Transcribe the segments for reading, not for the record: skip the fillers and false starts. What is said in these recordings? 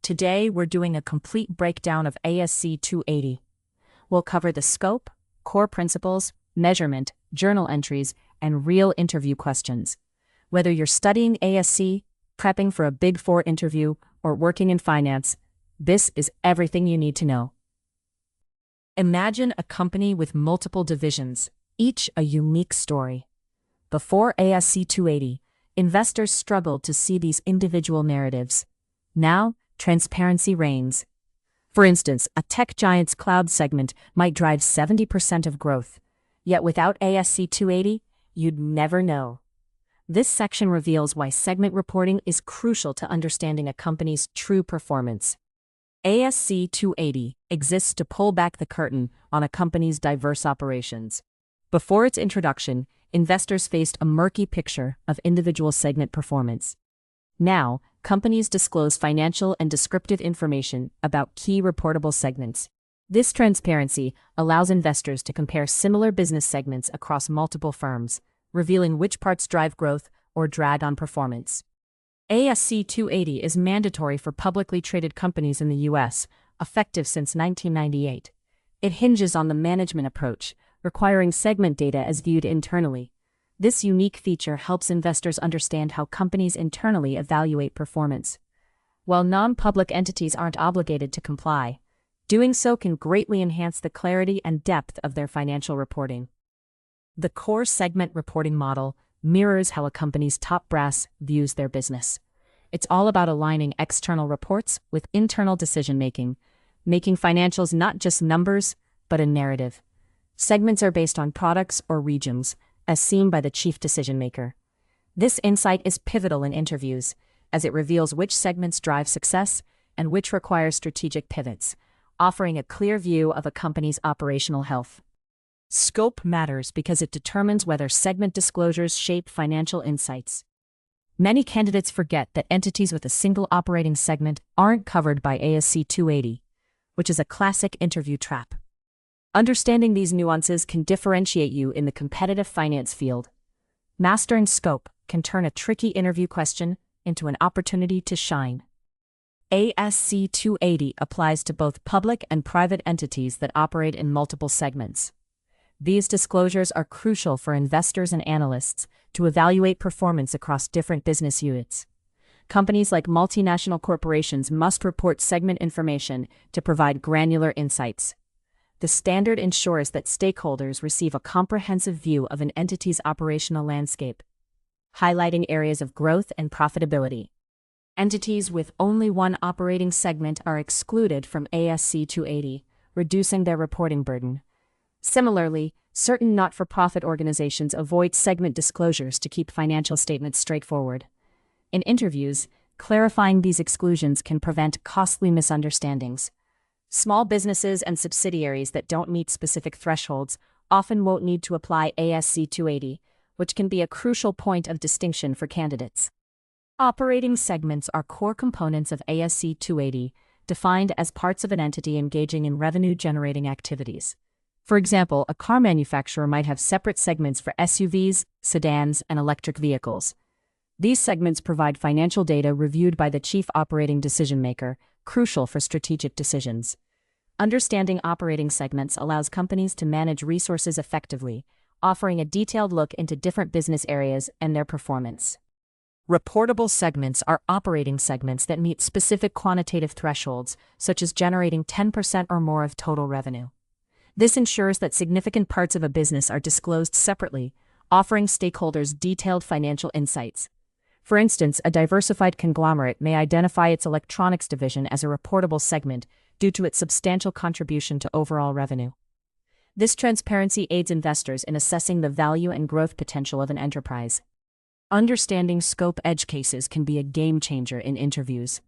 Today, we're doing a complete breakdown of ASC 280. We'll cover the scope, core principles, measurement, journal entries, and real interview questions. Whether you're studying ASC, prepping for a Big Four interview, or working in finance, this is everything you need to know. Imagine a company with multiple divisions, each a unique story. Before ASC 280, investors struggled to see these individual narratives. Now, transparency reigns. For instance, a tech giant's cloud segment might drive 70% of growth. Yet without ASC 280, you'd never know. This section reveals why segment reporting is crucial to understanding a company's true performance. ASC 280 exists to pull back the curtain on a company's diverse operations. Before its introduction, investors faced a murky picture of individual segment performance. Now, companies disclose financial and descriptive information about key reportable segments. This transparency allows investors to compare similar business segments across multiple firms, revealing which parts drive growth or drag on performance. ASC 280 is mandatory for publicly traded companies in the U.S., effective since 1998. It hinges on the management approach, requiring segment data as viewed internally. This unique feature helps investors understand how companies internally evaluate performance. While non-public entities aren't obligated to comply, doing so can greatly enhance the clarity and depth of their financial reporting. The core segment reporting model mirrors how a company's top brass views their business. It's all about aligning external reports with internal decision-making, making financials not just numbers, but a narrative. Segments are based on products or regions, as seen by the chief decision-maker. This insight is pivotal in interviews, as it reveals which segments drive success and which require strategic pivots, offering a clear view of a company's operational health. Scope matters because it determines whether segment disclosures shape financial insights. Many candidates forget that entities with a single operating segment aren't covered by ASC 280, which is a classic interview trap. Understanding these nuances can differentiate you in the competitive finance field. Mastering scope can turn a tricky interview question into an opportunity to shine. ASC 280 applies to both public and private entities that operate in multiple segments. These disclosures are crucial for investors and analysts to evaluate performance across different business units. Companies like multinational corporations must report segment information to provide granular insights. The standard ensures that stakeholders receive a comprehensive view of an entity's operational landscape, highlighting areas of growth and profitability. Entities with only one operating segment are excluded from ASC 280, reducing their reporting burden. Similarly, certain not-for-profit organizations avoid segment disclosures to keep financial statements straightforward. In interviews, clarifying these exclusions can prevent costly misunderstandings. Small businesses and subsidiaries that don't meet specific thresholds often won't need to apply ASC 280, which can be a crucial point of distinction for candidates. Operating segments are core components of ASC 280, defined as parts of an entity engaging in revenue-generating activities. For example, a car manufacturer might have separate segments for SUVs, sedans, and electric vehicles. These segments provide financial data reviewed by the chief operating decision-maker, crucial for strategic decisions. Understanding operating segments allows companies to manage resources effectively, offering a detailed look into different business areas and their performance. Reportable segments are operating segments that meet specific quantitative thresholds, such as generating 10% or more of total revenue. This ensures that significant parts of a business are disclosed separately, offering stakeholders detailed financial insights. For instance, a diversified conglomerate may identify its electronics division as a reportable segment due to its substantial contribution to overall revenue. This transparency aids investors in assessing the value and growth potential of an enterprise. Understanding scope edge cases can be a game changer in interviews.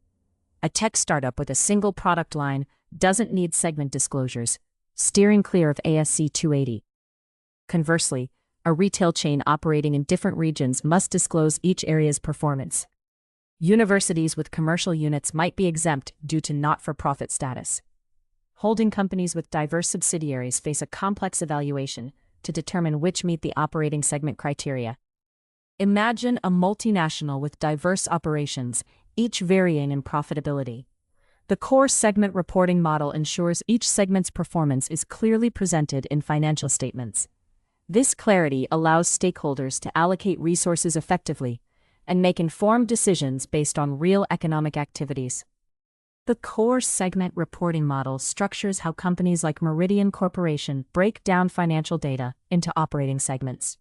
A tech startup with a single product line doesn't need segment disclosures, steering clear of ASC 280. Conversely, a retail chain operating in different regions must disclose each area's performance. Universities with commercial units might be exempt due to not-for-profit status. Holding companies with diverse subsidiaries face a complex evaluation to determine which meet the operating segment criteria. Imagine a multinational with diverse operations, each varying in profitability. The core segment reporting model ensures each segment's performance is clearly presented in financial statements. This clarity allows stakeholders to allocate resources effectively and make informed decisions based on real economic activities. The core segment reporting model structures how companies like Meridian Corporation break down financial data into operating segments.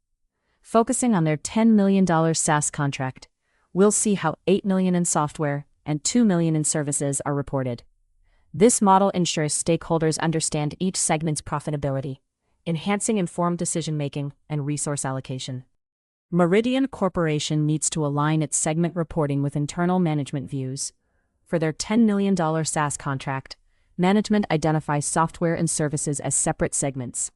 Focusing on their $10 million SaaS contract, we'll see how $8 million in software and $2 million in services are reported. This model ensures stakeholders understand each segment's profitability, enhancing informed decision-making and resource allocation. Meridian Corporation needs to align its segment reporting with internal management views. For their $10 million SaaS contract, management identifies software and services as separate segments.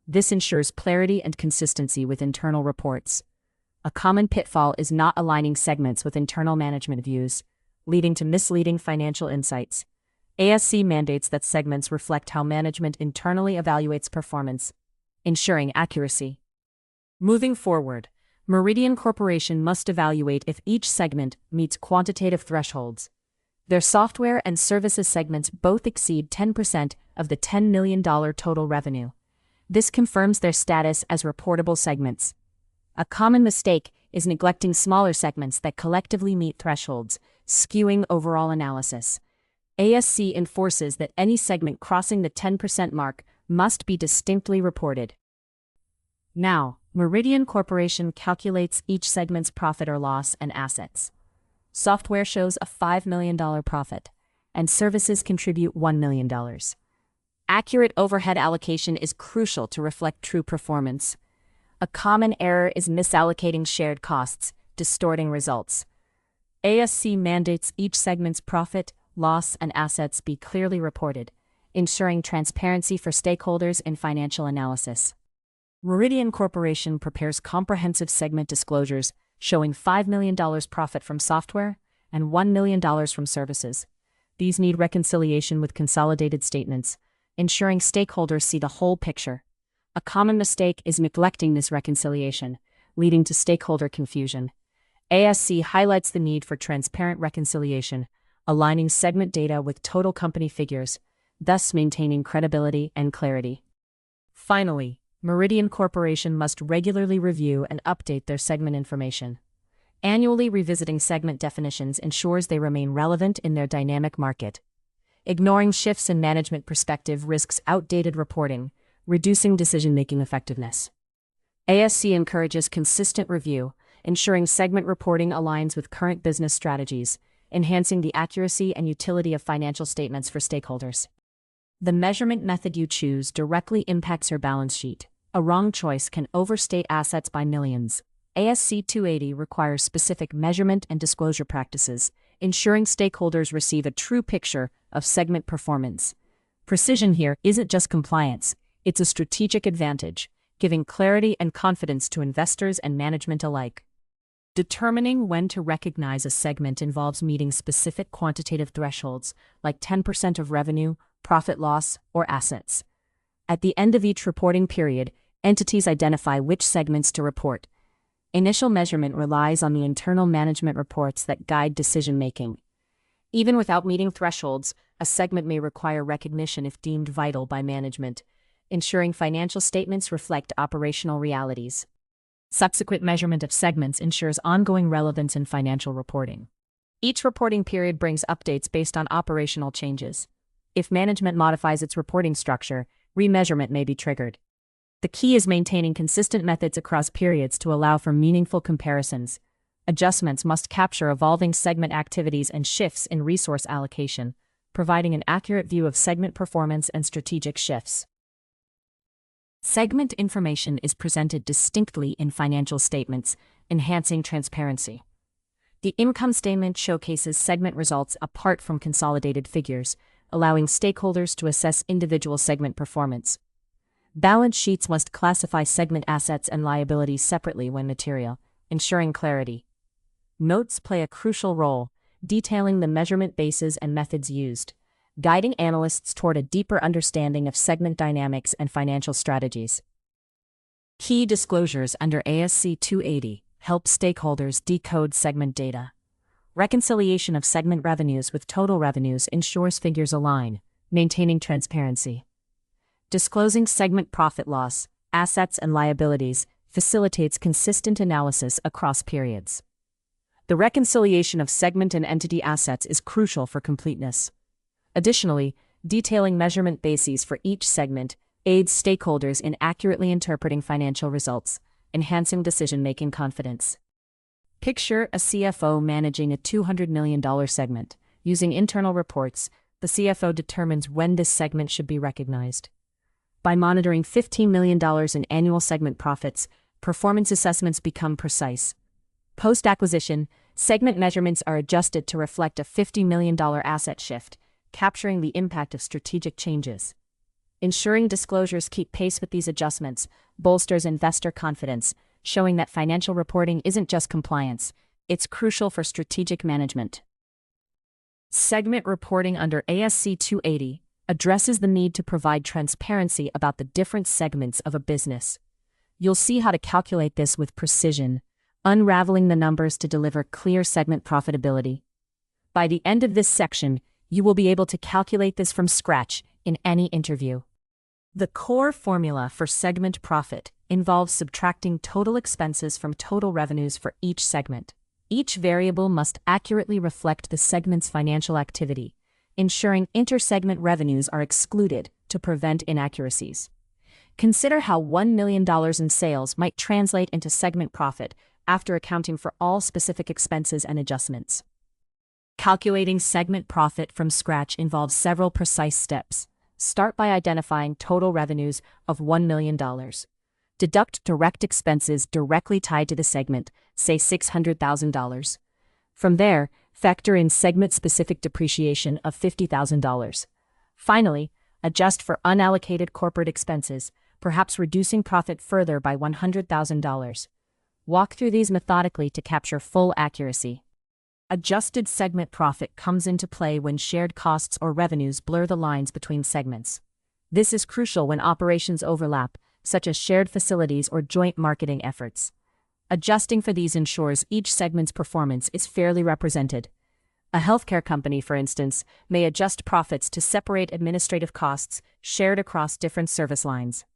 This ensures clarity and consistency with internal reports. A common pitfall is not aligning segments with internal management views, leading to misleading financial insights. ASC mandates that segments reflect how management internally evaluates performance, ensuring accuracy. Moving forward, Meridian Corporation must evaluate if each segment meets quantitative thresholds. Their software and services segments both exceed 10% of the $10 million total revenue. This confirms their status as reportable segments. A common mistake is neglecting smaller segments that collectively meet thresholds, skewing overall analysis. ASC enforces that any segment crossing the 10% mark must be distinctly reported. Now, Meridian Corporation calculates each segment's profit or loss and assets. Software shows a $5 million profit, and services contribute $1 million. Accurate overhead allocation is crucial to reflect true performance. A common error is misallocating shared costs, distorting results. ASC mandates each segment's profit, loss, and assets be clearly reported, ensuring transparency for stakeholders in financial analysis. Meridian Corporation prepares comprehensive segment disclosures showing $5 million profit from software and $1 million from services. These need reconciliation with consolidated statements, ensuring stakeholders see the whole picture. A common mistake is neglecting this reconciliation, leading to stakeholder confusion. ASC highlights the need for transparent reconciliation, aligning segment data with total company figures, thus maintaining credibility and clarity. Finally, Meridian Corporation must regularly review and update their segment information. Annually revisiting segment definitions ensures they remain relevant in their dynamic market. Ignoring shifts in management perspective risks outdated reporting, reducing decision-making effectiveness. ASC encourages consistent review, ensuring segment reporting aligns with current business strategies, enhancing the accuracy and utility of financial statements for stakeholders. The measurement method you choose directly impacts your balance sheet. A wrong choice can overstate assets by millions. ASC 280 requires specific measurement and disclosure practices, ensuring stakeholders receive a true picture of segment performance. Precision here isn't just compliance, it's a strategic advantage, giving clarity and confidence to investors and management alike. Determining when to recognize a segment involves meeting specific quantitative thresholds, like 10% of revenue, profit loss, or assets. At the end of each reporting period, entities identify which segments to report. Initial measurement relies on the internal management reports that guide decision-making. Even without meeting thresholds, a segment may require recognition if deemed vital by management, ensuring financial statements reflect operational realities. Subsequent measurement of segments ensures ongoing relevance in financial reporting. Each reporting period brings updates based on operational changes. If management modifies its reporting structure, remeasurement may be triggered. The key is maintaining consistent methods across periods to allow for meaningful comparisons. Adjustments must capture evolving segment activities and shifts in resource allocation, providing an accurate view of segment performance and strategic shifts. Segment information is presented distinctly in financial statements, enhancing transparency. The income statement showcases segment results apart from consolidated figures, allowing stakeholders to assess individual segment performance. Balance sheets must classify segment assets and liabilities separately when material, ensuring clarity. Notes play a crucial role, detailing the measurement bases and methods used, guiding analysts toward a deeper understanding of segment dynamics and financial strategies. Key disclosures under ASC 280 help stakeholders decode segment data. Reconciliation of segment revenues with total revenues ensures figures align, maintaining transparency. Disclosing segment profit loss, assets and liabilities facilitates consistent analysis across periods. The reconciliation of segment and entity assets is crucial for completeness. Additionally, detailing measurement bases for each segment aids stakeholders in accurately interpreting financial results, enhancing decision-making confidence. Picture a CFO managing a $200 million segment. Using internal reports, the CFO determines when this segment should be recognized. By monitoring $15 million in annual segment profits, performance assessments become precise. Post-acquisition, segment measurements are adjusted to reflect a $50 million asset shift, capturing the impact of strategic changes. Ensuring disclosures keep pace with these adjustments bolsters investor confidence, showing that financial reporting isn't just compliance, it's crucial for strategic management. Segment reporting under ASC 280 addresses the need to provide transparency about the different segments of a business. You'll see how to calculate this with precision, unraveling the numbers to deliver clear segment profitability. By the end of this section, you will be able to calculate this from scratch in any interview. The core formula for segment profit involves subtracting total expenses from total revenues for each segment. Each variable must accurately reflect the segment's financial activity, ensuring inter-segment revenues are excluded to prevent inaccuracies. Consider how $1 million in sales might translate into segment profit after accounting for all specific expenses and adjustments. Calculating segment profit from scratch involves several precise steps. Start by identifying total revenues of $1 million. Deduct direct expenses directly tied to the segment, say $600,000. From there, factor in segment-specific depreciation of $50,000. Finally, adjust for unallocated corporate expenses, perhaps reducing profit further by $100,000. Walk through these methodically to capture full accuracy. Adjusted segment profit comes into play when shared costs or revenues blur the lines between segments. This is crucial when operations overlap, such as shared facilities or joint marketing efforts. Adjusting for these ensures each segment's performance is fairly represented. A healthcare company, for instance, may adjust profits to separate administrative costs shared across different service lines.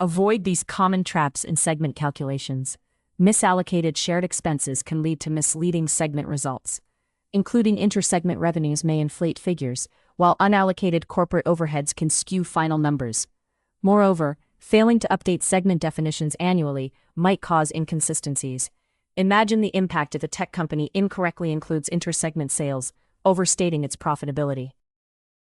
Avoid these common traps in segment calculations. Misallocated shared expenses can lead to misleading segment results. Including inter-segment revenues may inflate figures, while unallocated corporate overheads can skew final numbers. Moreover, failing to update segment definitions annually might cause inconsistencies. Imagine the impact if a tech company incorrectly includes inter-segment sales, overstating its profitability.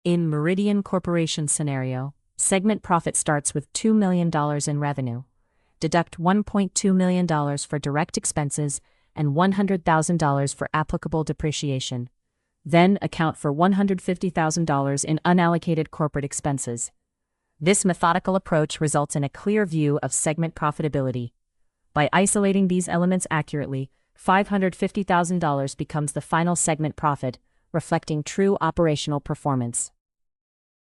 In Meridian Corporation's scenario, segment profit starts with $2 million in revenue. Deduct $1.2 million for direct expenses and $100,000 for applicable depreciation. Then account for $150,000 in unallocated corporate expenses. This methodical approach results in a clear view of segment profitability. By isolating these elements accurately, $550,000 becomes the final segment profit, reflecting true operational performance.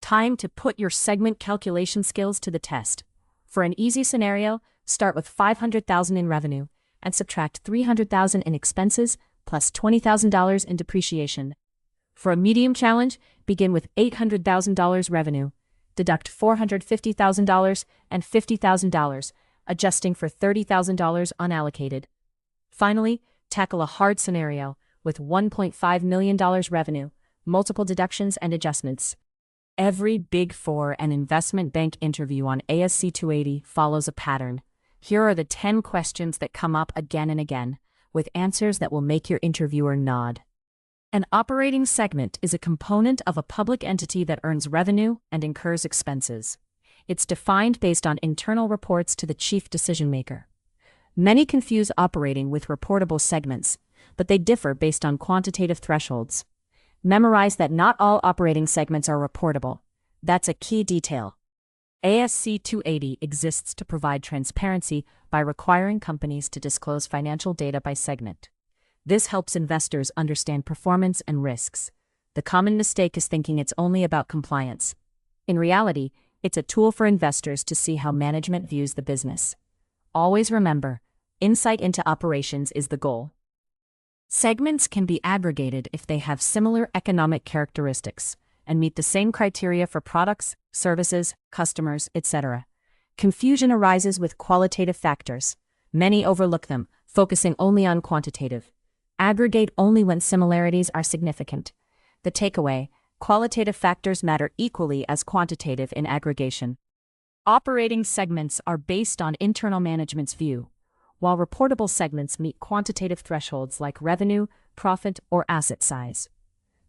Time to put your segment calculation skills to the test. For an easy scenario, start with $500,000 in revenue and subtract $300,000 in expenses plus $20,000 in depreciation. For a medium challenge, begin with $800,000 revenue, deduct $450,000 and $50,000, adjusting for $30,000 unallocated. Finally, tackle a hard scenario with $1.5 million revenue, multiple deductions and adjustments. Every Big Four and investment bank interview on ASC 280 follows a pattern. Here are the 10 questions that come up again and again, with answers that will make your interviewer nod. An operating segment is a component of a public entity that earns revenue and incurs expenses. It's defined based on internal reports to the chief decision-maker. Many confuse operating with reportable segments, but they differ based on quantitative thresholds. Memorize that not all operating segments are reportable. That's a key detail. ASC 280 exists to provide transparency by requiring companies to disclose financial data by segment. This helps investors understand performance and risks. The common mistake is thinking it's only about compliance. In reality, it's a tool for investors to see how management views the business. Always remember, insight into operations is the goal. Segments can be aggregated if they have similar economic characteristics and meet the same criteria for products, services, customers, etc. Confusion arises with qualitative factors. Many overlook them, focusing only on quantitative. Aggregate only when similarities are significant. The takeaway: qualitative factors matter equally as quantitative in aggregation. Operating segments are based on internal management's view, while reportable segments meet quantitative thresholds like revenue, profit, or asset size.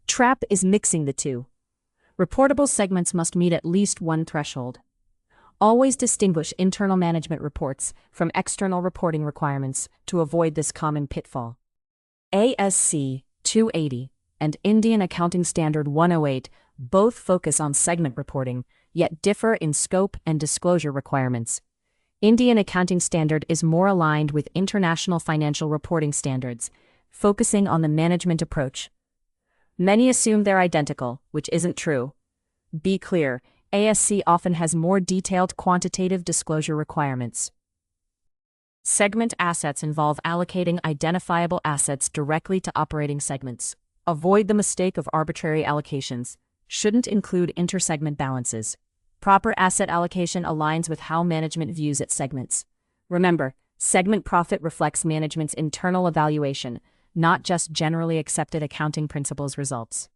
Trap is mixing the two. Reportable segments must meet at least one threshold. Always distinguish internal management reports from external reporting requirements to avoid this common pitfall. ASC 280 and Indian Accounting Standard 108 both focus on segment reporting, yet differ in scope and disclosure requirements. Indian Accounting Standard is more aligned with international financial reporting standards, focusing on the management approach. Many assume they're identical, which isn't true. Be clear, ASC often has more detailed quantitative disclosure requirements. Segment assets involve allocating identifiable assets directly to operating segments. Avoid the mistake of arbitrary allocations. Shouldn't include intersegment balances. Proper asset allocation aligns with how management views its segments. Remember, segment profit reflects management's internal evaluation, not just generally accepted accounting principles results.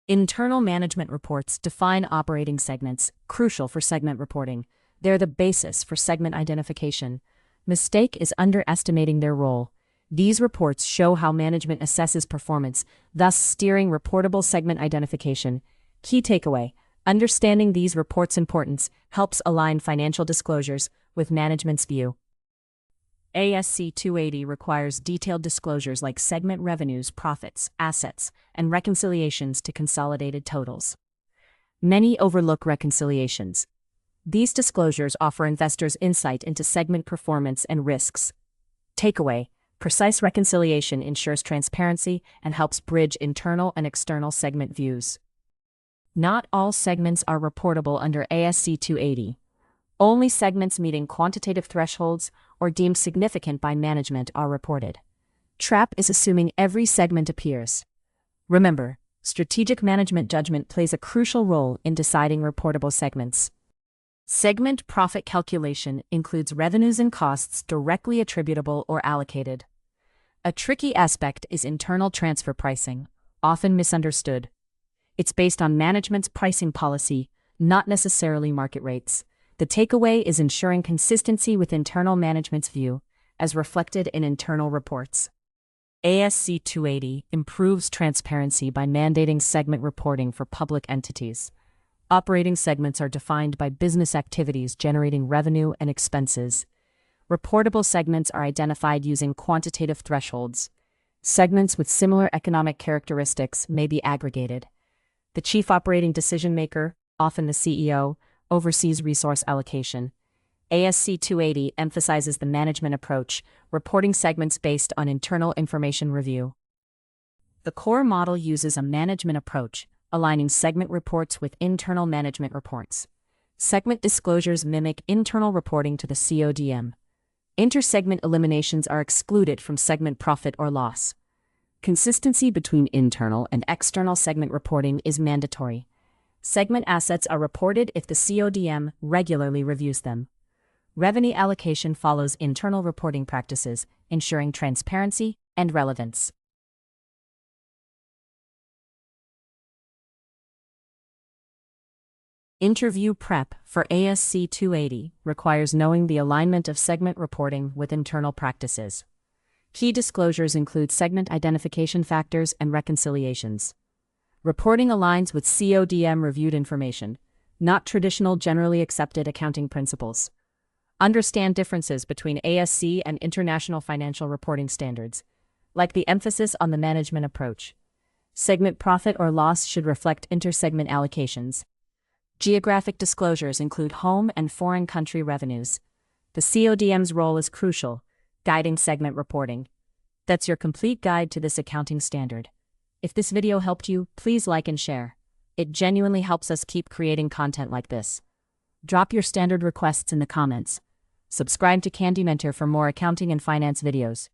Internal management reports define operating segments, crucial for segment reporting. They're the basis for segment identification. Mistake is underestimating their role. These reports show how management assesses performance, thus steering reportable segment identification. Key takeaway: understanding these reports' importance helps align financial disclosures with management's view. ASC 280 requires detailed disclosures like segment revenues, profits, assets, and reconciliations to consolidated totals. Many overlook reconciliations. These disclosures offer investors insight into segment performance and risks. Takeaway: precise reconciliation ensures transparency and helps bridge internal and external segment views. Not all segments are reportable under ASC 280. Only segments meeting quantitative thresholds or deemed significant by management are reported. Trap is assuming every segment appears. Remember, strategic management judgment plays a crucial role in deciding reportable segments. Segment profit calculation includes revenues and costs directly attributable or allocated. A tricky aspect is internal transfer pricing, often misunderstood. It's based on management's pricing policy, not necessarily market rates. The takeaway is ensuring consistency with internal management's view, as reflected in internal reports. ASC 280 improves transparency by mandating segment reporting for public entities. Operating segments are defined by business activities generating revenue and expenses. Reportable segments are identified using quantitative thresholds. Segments with similar economic characteristics may be aggregated. The chief operating decision-maker, often the CEO, oversees resource allocation. ASC 280 emphasizes the management approach, reporting segments based on internal information review. The core model uses a management approach, aligning segment reports with internal management reports. Segment disclosures mimic internal reporting to the CODM. Intersegment eliminations are excluded from segment profit or loss. Consistency between internal and external segment reporting is mandatory. Segment assets are reported if the CODM regularly reviews them. Revenue allocation follows internal reporting practices, ensuring transparency and relevance. Interview prep for ASC 280 requires knowing the alignment of segment reporting with internal practices. Key disclosures include segment identification factors and reconciliations. Reporting aligns with CODM-reviewed information, not traditional generally accepted accounting principles. Understand differences between ASC and international financial reporting standards, like the emphasis on the management approach. Segment profit or loss should reflect intersegment allocations. Geographic disclosures include home and foreign country revenues. The CODM's role is crucial, guiding segment reporting. That's your complete guide to this accounting standard. If this video helped you, please like and share. It genuinely helps us keep creating content like this. Drop your standard requests in the comments. Subscribe to Candy Mentor for more accounting and finance videos.